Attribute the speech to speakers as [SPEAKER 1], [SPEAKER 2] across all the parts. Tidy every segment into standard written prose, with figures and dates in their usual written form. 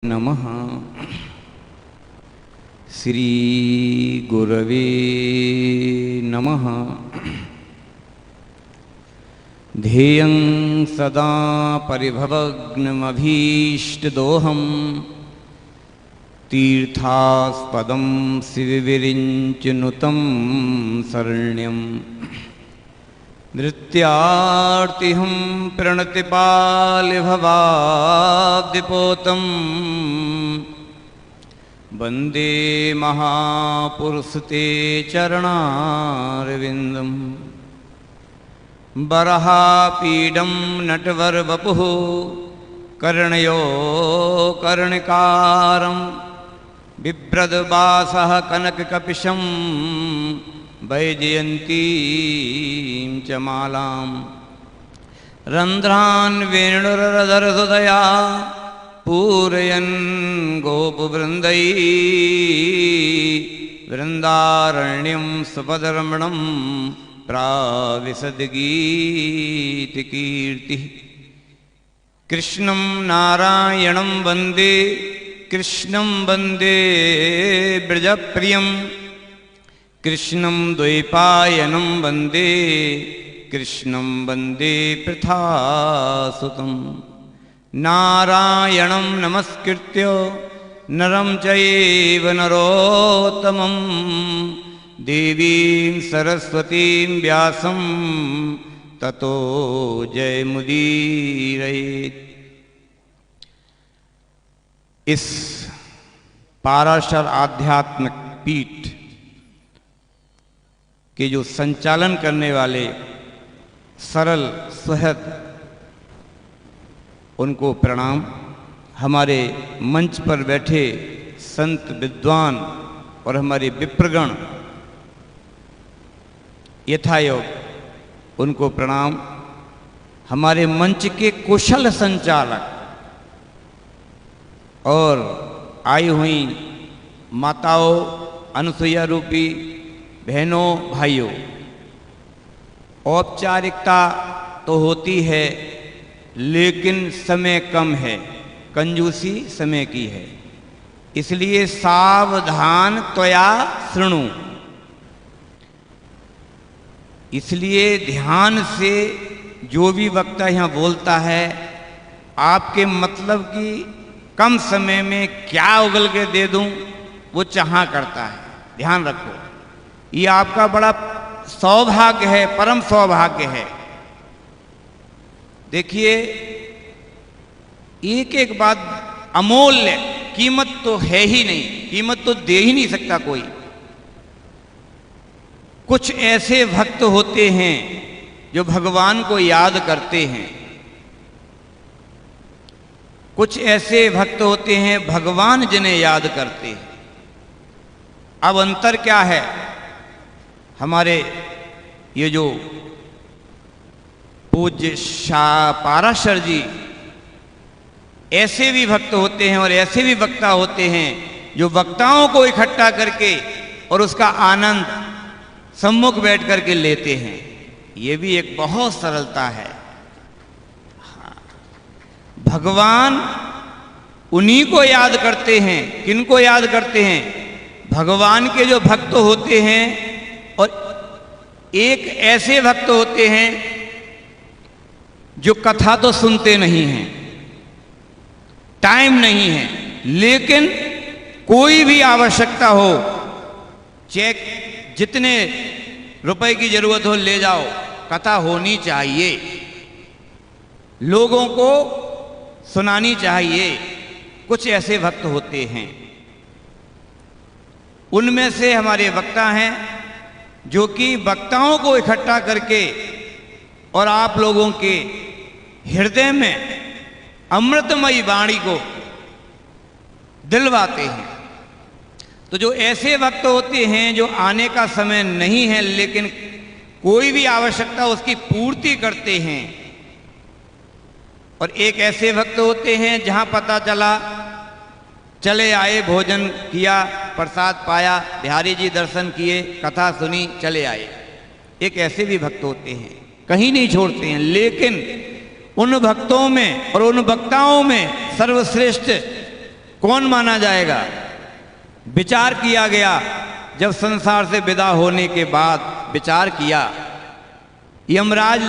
[SPEAKER 1] नमः। श्री गुरवे नमः। ध्येयं सदा परिभवग्नमभीष्टदोहं तीर्थास्पदं शिवविरिञ्चनुतं शरण्यं नृत्यार्तिहं प्रणतिपालिभवाब्धिपोतं वन्दे महापुरुषते चरणारविन्दं। बरहापीडं नटवरवपुः कर्णयो कर्णिकारं बिभ्रद्वासः कनककपिशं वैजयन्तीं च मालां। रन्ध्रान् वेणुरधरहृदया पूरयन् गोपवृन्दैः वृन्दारण्यं सुपदरमणं प्राविशद्गीतिकीर्तिः। कृष्णं नारायणं वन्दे कृष्णं वन्दे ब्रजप्रियं कृष्णं द्वैपायनं वन्दे कृष्णं वन्दे पृथासुतं। नारायणं नमस्कृत्य नरं चैव नरोत्तमं देवीं सरस्वतीं व्यासं ततो जयमुदीरयेत्। इस पाराशर आध्यात्मिक पीठ के जो संचालन करने वाले सरल सुहृद, उनको प्रणाम। हमारे मंच पर बैठे संत विद्वान और हमारे विप्रगण यथायोग, उनको प्रणाम। हमारे मंच के कुशल संचालक और आई हुई माताओं, अनुसुईया रूपी बहनों, भाइयों, औपचारिकता तो होती है लेकिन समय कम है, कंजूसी समय की है, इसलिए सावधान त्वया शृणु। इसलिए ध्यान से जो भी वक्ता यहाँ बोलता है आपके मतलब की कम समय में क्या उगल के दे दूं वो चाहा करता है। ध्यान रखो, ये आपका बड़ा सौभाग्य है, परम सौभाग्य है। देखिए, एक एक बात अमूल्य, कीमत तो है ही नहीं, कीमत तो दे ही नहीं सकता कोई। कुछ ऐसे भक्त होते हैं जो भगवान को याद करते हैं, कुछ ऐसे भक्त होते हैं भगवान जिन्हें याद करते हैं। अब अंतर क्या है? हमारे ये जो पूज्य पाराशर जी, ऐसे भी भक्त होते हैं और ऐसे भी वक्ता होते हैं जो वक्ताओं को इकट्ठा करके और उसका आनंद सम्मुख बैठ करके लेते हैं। ये भी एक बहुत सरलता है। भगवान उन्हीं को याद करते हैं। किनको याद करते हैं? भगवान के जो भक्त होते हैं, और एक ऐसे भक्त होते हैं जो कथा तो सुनते नहीं हैं, टाइम नहीं है, लेकिन कोई भी आवश्यकता हो, चेक जितने रुपए की जरूरत हो ले जाओ, कथा होनी चाहिए, लोगों को सुनानी चाहिए। कुछ ऐसे भक्त होते हैं। उनमें से हमारे वक्ता हैं जो कि वक्ताओं को इकट्ठा करके और आप लोगों के हृदय में अमृतमयी वाणी को दिलवाते हैं। तो जो ऐसे भक्त होते हैं जो आने का समय नहीं है लेकिन कोई भी आवश्यकता उसकी पूर्ति करते हैं, और एक ऐसे भक्त होते हैं जहां पता चला चले आए, भोजन किया, प्रसाद पाया, बिहारी जी दर्शन किए, कथा सुनी, चले आए। एक ऐसे भी भक्त होते हैं, कहीं नहीं छोड़ते हैं। लेकिन उन भक्तों में और उन वक्ताओं में सर्वश्रेष्ठ कौन माना जाएगा? विचार किया गया, जब संसार से विदा होने के बाद विचार किया, यमराज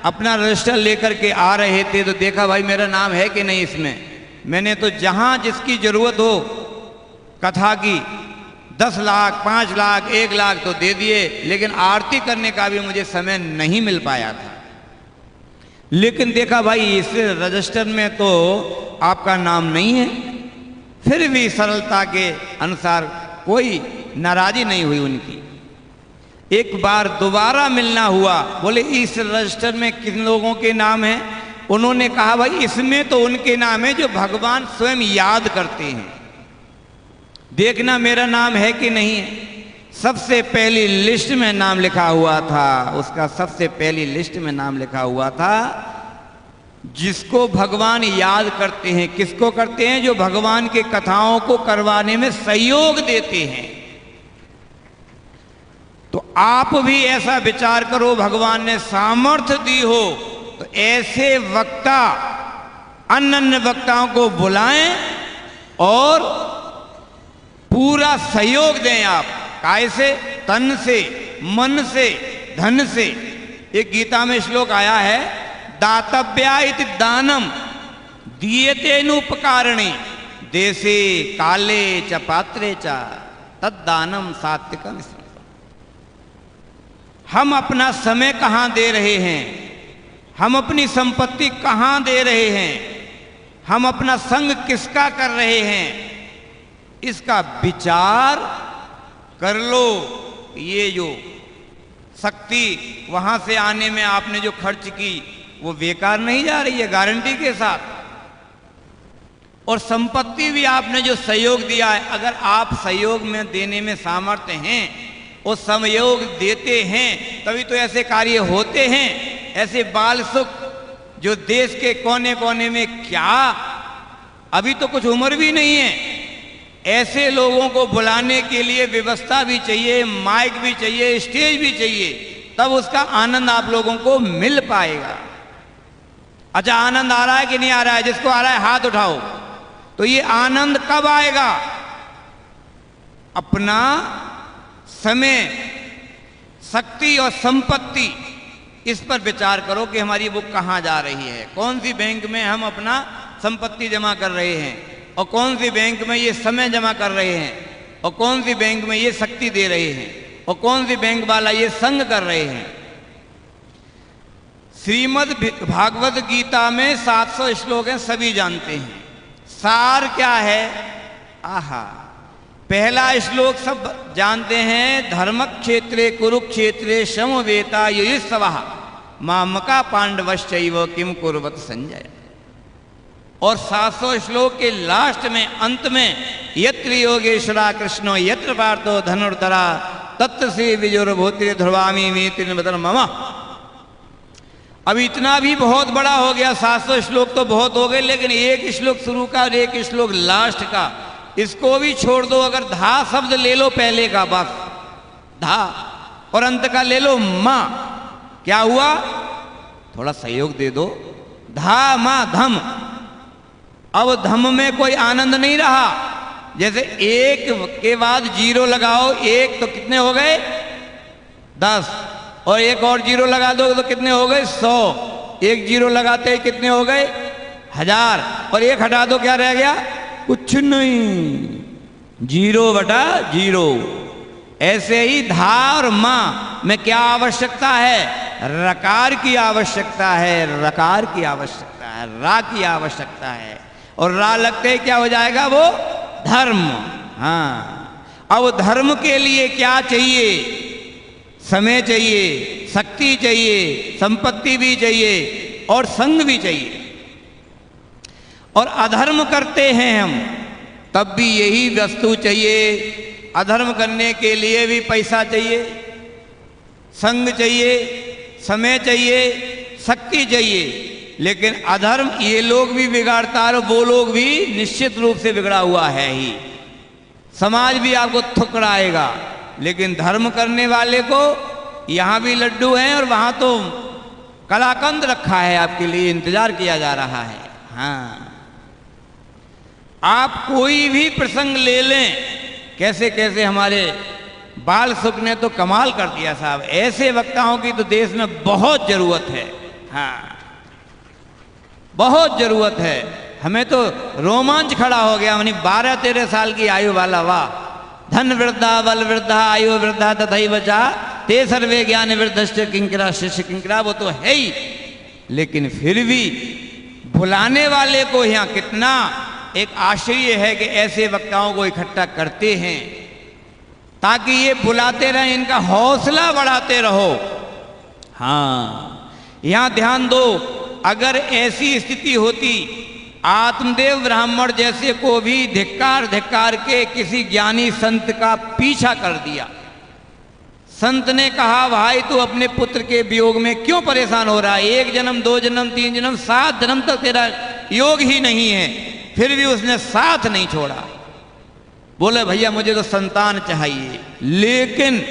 [SPEAKER 1] अपना रजिस्टर लेकर के आ रहे थे तो देखा भाई मेरा नाम है कि नहीं इसमें। मैंने तो जहां जिसकी जरूरत हो कथा की 10 लाख 5 लाख 1 लाख तो दे दिए, लेकिन आरती करने का भी मुझे समय नहीं मिल पाया था। लेकिन देखा भाई इस रजिस्टर में तो आपका नाम नहीं है। फिर भी सरलता के अनुसार कोई नाराजी नहीं हुई उनकी। एक बार दोबारा मिलना हुआ, बोले इस रजिस्टर में किन लोगों के नाम हैं? उन्होंने कहा भाई इसमें तो उनके नाम है जो भगवान स्वयं याद करते हैं, देखना मेरा नाम है कि नहीं है। सबसे पहली लिस्ट में नाम लिखा हुआ था, उसका सबसे पहली लिस्ट में नाम लिखा हुआ था जिसको भगवान याद करते हैं। किसको करते हैं? जो भगवान के कथाओं को करवाने में सहयोग देते हैं। तो आप भी ऐसा विचार करो, भगवान ने सामर्थ्य दी हो तो ऐसे वक्ता, अन्य वक्ताओं को बुलाएं और पूरा सहयोग दें। आप कैसे? तन से, मन से, धन से। एक गीता में श्लोक आया है, दातव्या इति दानम दीयतेनुपकारिणे देशे काले च पात्रे च तद्दानम सात्विकम। हम अपना समय कहाँ दे रहे हैं, हम अपनी संपत्ति कहाँ दे रहे हैं, हम अपना संग किसका कर रहे हैं, इसका विचार कर लो। ये जो शक्ति वहां से आने में आपने जो खर्च की वो बेकार नहीं जा रही है, गारंटी के साथ। और संपत्ति भी आपने जो सहयोग दिया है, अगर आप सहयोग में देने में सामर्थ्य हैं और सहयोग देते हैं तभी तो ऐसे कार्य होते हैं। ऐसे बाल सुख जो देश के कोने कोने में, क्या अभी तो कुछ उम्र भी नहीं है, ऐसे लोगों को बुलाने के लिए व्यवस्था भी चाहिए, माइक भी चाहिए, स्टेज भी चाहिए, तब उसका आनंद आप लोगों को मिल पाएगा। अच्छा, आनंद आ रहा है कि नहीं आ रहा है? जिसको आ रहा है हाथ उठाओ। तो ये आनंद कब आएगा? अपना समय, शक्ति और संपत्ति, इस पर विचार करो कि हमारी बुक कहाँ जा रही है, कौन सी बैंक में हम अपना संपत्ति जमा कर रहे हैं, और कौन सी बैंक में ये समय जमा कर रहे हैं, और कौन सी बैंक में ये शक्ति दे रहे हैं, और कौन सी बैंक वाला ये संग कर रहे हैं। श्रीमद् भागवत गीता में 700 श्लोक हैं, सभी जानते हैं। सार क्या है? आहा, पहला श्लोक सब जानते हैं, धर्म क्षेत्रे कुरुक्षेत्रे समवेता युयुत्सवः मामका पांडवश्चैव किम कुर्वत संजय। और 700 श्लोक के लास्ट में, अंत में, यत्र योगेश्वरा कृष्णो यत्र पार्थो धनुर्धरा तत्र श्री विजोरभूति ध्रुवामी मेति मम। अब इतना भी बहुत बड़ा हो गया, 700 श्लोक तो बहुत हो गए, लेकिन एक श्लोक शुरू का और एक श्लोक लास्ट का, इसको भी छोड़ दो। अगर धा शब्द ले लो पहले का, बस धा, और अंत का ले लो मां, क्या हुआ? थोड़ा सहयोग दे दो। धा मां धम। अब धम में कोई आनंद नहीं रहा। जैसे एक के बाद जीरो लगाओ, एक तो कितने हो गए? 10, और एक और जीरो लगा दो तो कितने हो गए? 100। एक जीरो लगाते ही कितने हो गए? 1000। और एक हटा दो, क्या रह गया? कुछ नहीं, 0/0। ऐसे ही धा और मां में क्या आवश्यकता है? रकार की आवश्यकता है, रकार की आवश्यकता है, रा की आवश्यकता है, और रा लगते ही क्या हो जाएगा? वो धर्म। हाँ, अब धर्म के लिए क्या चाहिए? समय चाहिए, शक्ति चाहिए, संपत्ति भी चाहिए, और संग भी चाहिए। और अधर्म करते हैं हम, तब भी यही वस्तु चाहिए। अधर्म करने के लिए भी पैसा चाहिए, संग चाहिए, समय चाहिए, शक्ति चाहिए। लेकिन अधर्म ये लोग भी बिगाड़ता है, और वो लोग भी निश्चित रूप से बिगड़ा हुआ है ही। समाज भी आपको ठुकराएगा, लेकिन धर्म करने वाले को यहाँ भी लड्डू हैं और वहाँ तो कलाकंद रखा है, आपके लिए इंतजार किया जा रहा है। हाँ, आप कोई भी प्रसंग ले लें, कैसे कैसे हमारे बाल सुख ने तो कमाल कर दिया साहब। ऐसे वक्ताओं की तो देश में बहुत जरूरत है। हाँ, बहुत जरूरत है। हमें तो रोमांच खड़ा हो गया। यानी 12-13 साल की आयु वाला, वाह, धन वृद्धा बल वृद्धा आयु वृद्धा तथई बचा ते सर्वे ज्ञान वृद्धश्च किंकरा शिष्य किंकरा, वो तो है ही। लेकिन फिर भी भुलाने वाले को यहाँ कितना एक आश्चर्य है कि ऐसे वक्ताओं को इकट्ठा करते हैं ताकि ये बुलाते रहें, इनका हौसला बढ़ाते रहो। हाँ, यहां ध्यान दो, अगर ऐसी स्थिति होती, आत्मदेव ब्राह्मण जैसे को भी धिक्कार धिक्कार के किसी ज्ञानी संत का पीछा कर दिया। संत ने कहा, भाई तू अपने पुत्र के वियोग में क्यों परेशान हो रहा है? 1 जन्म 2 जन्म 3 जन्म 7 जन्म तक तेरा योग ही नहीं है, फिर भी उसने साथ नहीं छोड़ा। बोले भैया मुझे तो संतान चाहिए। लेकिन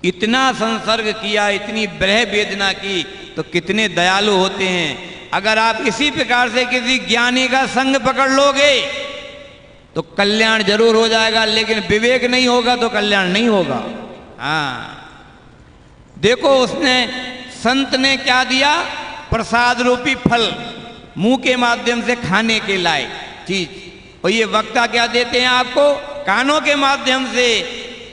[SPEAKER 1] इतना संसर्ग किया, इतनी ब्रह वेदना की, तो कितने दयालु होते हैं। अगर आप इसी प्रकार से किसी ज्ञानी का संग पकड़ लोगे तो कल्याण जरूर हो जाएगा, लेकिन विवेक नहीं होगा तो कल्याण नहीं होगा। हाँ, देखो उसने, संत ने क्या दिया? प्रसाद रूपी फल, मुंह के माध्यम से खाने के लायक चीज। और ये वक्ता क्या देते हैं आपको? कानों के माध्यम से,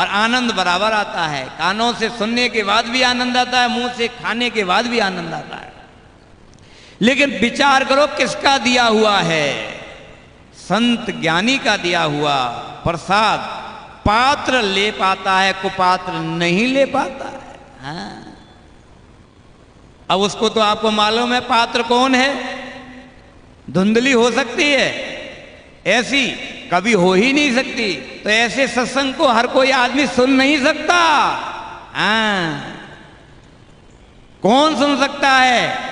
[SPEAKER 1] और आनंद बराबर आता है। कानों से सुनने के बाद भी आनंद आता है, मुंह से खाने के बाद भी आनंद आता है। लेकिन विचार करो किसका दिया हुआ है? संत ज्ञानी का दिया हुआ प्रसाद पात्र ले पाता है, कुपात्र नहीं ले पाता है। हाँ। अब उसको तो आपको मालूम है पात्र कौन है। धुंधली हो सकती है, ऐसी कभी हो ही नहीं सकती। तो ऐसे सत्संग को हर कोई आदमी सुन नहीं सकता। हाँ, कौन सुन सकता है?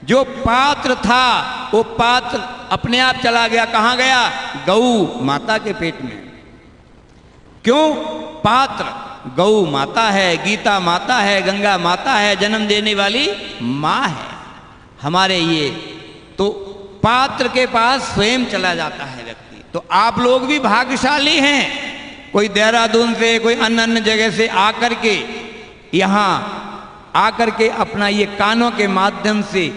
[SPEAKER 1] जो पात्र था वो पात्र अपने आप चला गया। कहां गया? गौ माता के पेट में। क्यों? पात्र गौ माता है, गीता माता है, गंगा माता है, जन्म देने वाली माँ है हमारे। ये तो पात्र के पास स्वयं चला जाता है व्यक्ति। तो आप लोग भी भाग्यशाली हैं। कोई देहरादून से, कोई अन्य जगह से आकर के यहाँ आकर के अपना ये कानों के माध्यम से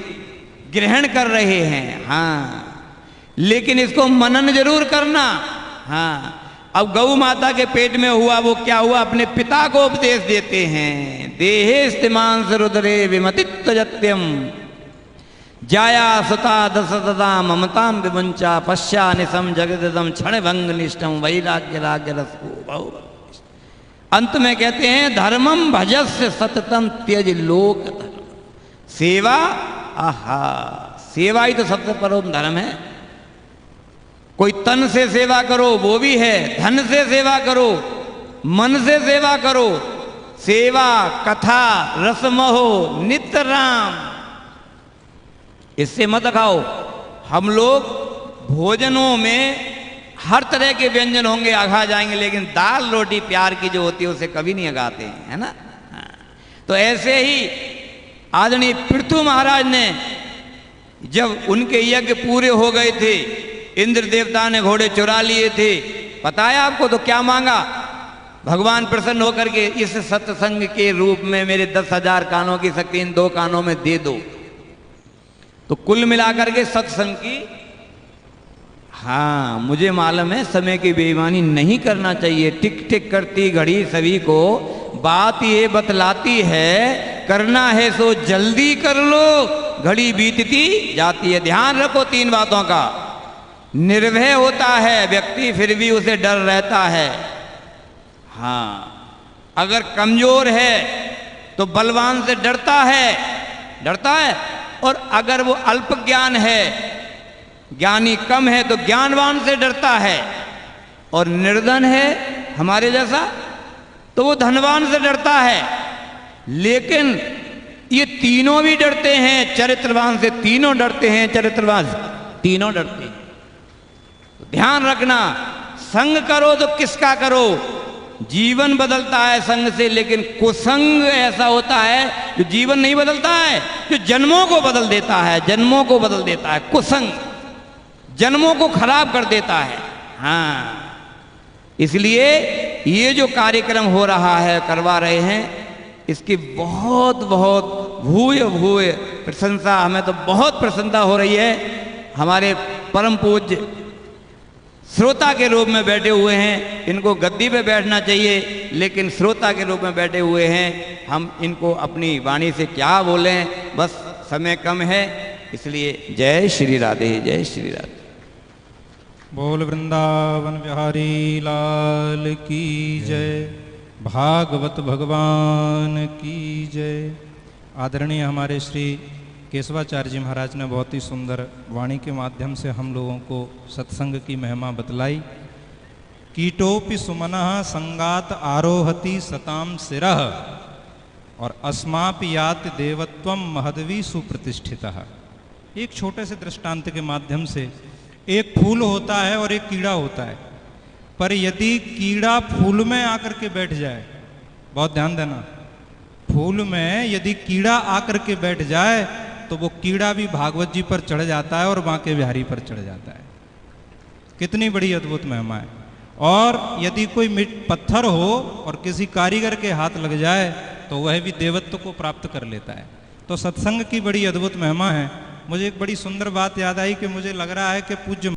[SPEAKER 1] ग्रहण कर रहे हैं। हाँ, लेकिन इसको मनन जरूर करना। हाँ, अब गौ माता के पेट में हुआ वो क्या हुआ? अपने पिता को उपदेश देते हैं। देहे स्तिमांस रुद्रे विमतित्व जत्यम जाया सुता दशदा ममताम विमुंचा पश्चा निशम जगदम क्षण भंग निष्ठम वैराग्य राग्य रसो। अंत में कहते हैं धर्मम भजस्य सततम त्यज लोक धर्म। सेवा, आहा, सेवा ही तो सबसे परम धर्म है। कोई तन से सेवा करो वो भी है, धन से सेवा करो, मन से सेवा करो। सेवा, कथा, रसमहो, नित्य राम, इससे मत खाओ। हम लोग भोजनों में हर तरह के व्यंजन होंगे, अघा जाएंगे, लेकिन दाल रोटी प्यार की जो होती है उसे कभी नहीं अगाते हैं, है ना। तो ऐसे ही आदरणीय पृथु महाराज ने, जब उनके यज्ञ पूरे हो गए थे, इंद्र देवता ने घोड़े चुरा लिए थे, पता है आपको, तो क्या मांगा? भगवान प्रसन्न होकर के इस सत्संग के रूप में मेरे 10,000 कानों की शक्ति इन 2 कानों में दे दो। तो कुल मिलाकर के सत्संग की, हाँ मुझे मालूम है समय की बेईमानी नहीं करना चाहिए। टिक टिक करती घड़ी सभी को बात ये बतलाती है, करना है सो जल्दी कर लो, घड़ी बीतती जाती है। ध्यान रखो 3 बातों का। निर्भय होता है व्यक्ति, फिर भी उसे डर रहता है। हाँ, अगर कमजोर है तो बलवान से डरता है। और अगर वो अल्प ज्ञान है, ज्ञानी कम है, तो ज्ञानवान से डरता है। और निर्धन है हमारे जैसा तो वो धनवान से डरता है। लेकिन ये तीनों भी डरते हैं, चरित्रवान से तीनों डरते हैं, चरित्रवान तीनों डरते हैं। तो ध्यान रखना, संग करो तो किसका करो? जीवन बदलता है संग से, लेकिन कुसंग ऐसा होता है जो जीवन नहीं बदलता है, जो जन्मों को बदल देता है, जन्मों को बदल देता है। कुसंग जन्मों को खराब कर देता है। हाँ, इसलिए ये जो कार्यक्रम हो रहा है, करवा रहे हैं, इसकी बहुत बहुत भूय भूय प्रशंसा, हमें तो बहुत प्रसन्नता हो रही है। हमारे परम पूज्य श्रोता के रूप में बैठे हुए हैं, इनको गद्दी पे बैठना चाहिए, लेकिन श्रोता के रूप में बैठे हुए हैं। हम इनको अपनी वाणी से क्या बोलें, बस समय कम है, इसलिए जय श्री राधे, जय श्री राधे।
[SPEAKER 2] बोल वृंदावन बिहारी लाल की जय, भागवत भगवान की जय। आदरणीय हमारे श्री केशवाचार्य जी महाराज ने बहुत ही सुंदर वाणी के माध्यम से हम लोगों को सत्संग की महिमा बतलाई। कीटोपि सुमनः संगात आरोहति सताम सिरः और अस्मापि याति देवत्वम महद्वी सुप्रतिष्ठितः। एक छोटे से दृष्टांत के माध्यम से, एक फूल होता है और एक कीड़ा होता है, पर यदि कीड़ा फूल में आकर के बैठ जाए, बहुत ध्यान देना, फूल में यदि कीड़ा आकर के बैठ जाए तो वो कीड़ा भी भागवत जी पर चढ़ जाता है और बांके बिहारी पर चढ़ जाता है। कितनी बड़ी अद्भुत महिमा है। और यदि कोई पत्थर हो और किसी कारीगर के हाथ लग जाए तो वह भी देवत्व को प्राप्त कर लेता है। तो सत्संग की बड़ी अद्भुत महिमा है। मुझे एक बड़ी सुंदर बात याद आई कि मुझे लग रहा है कि पूज्य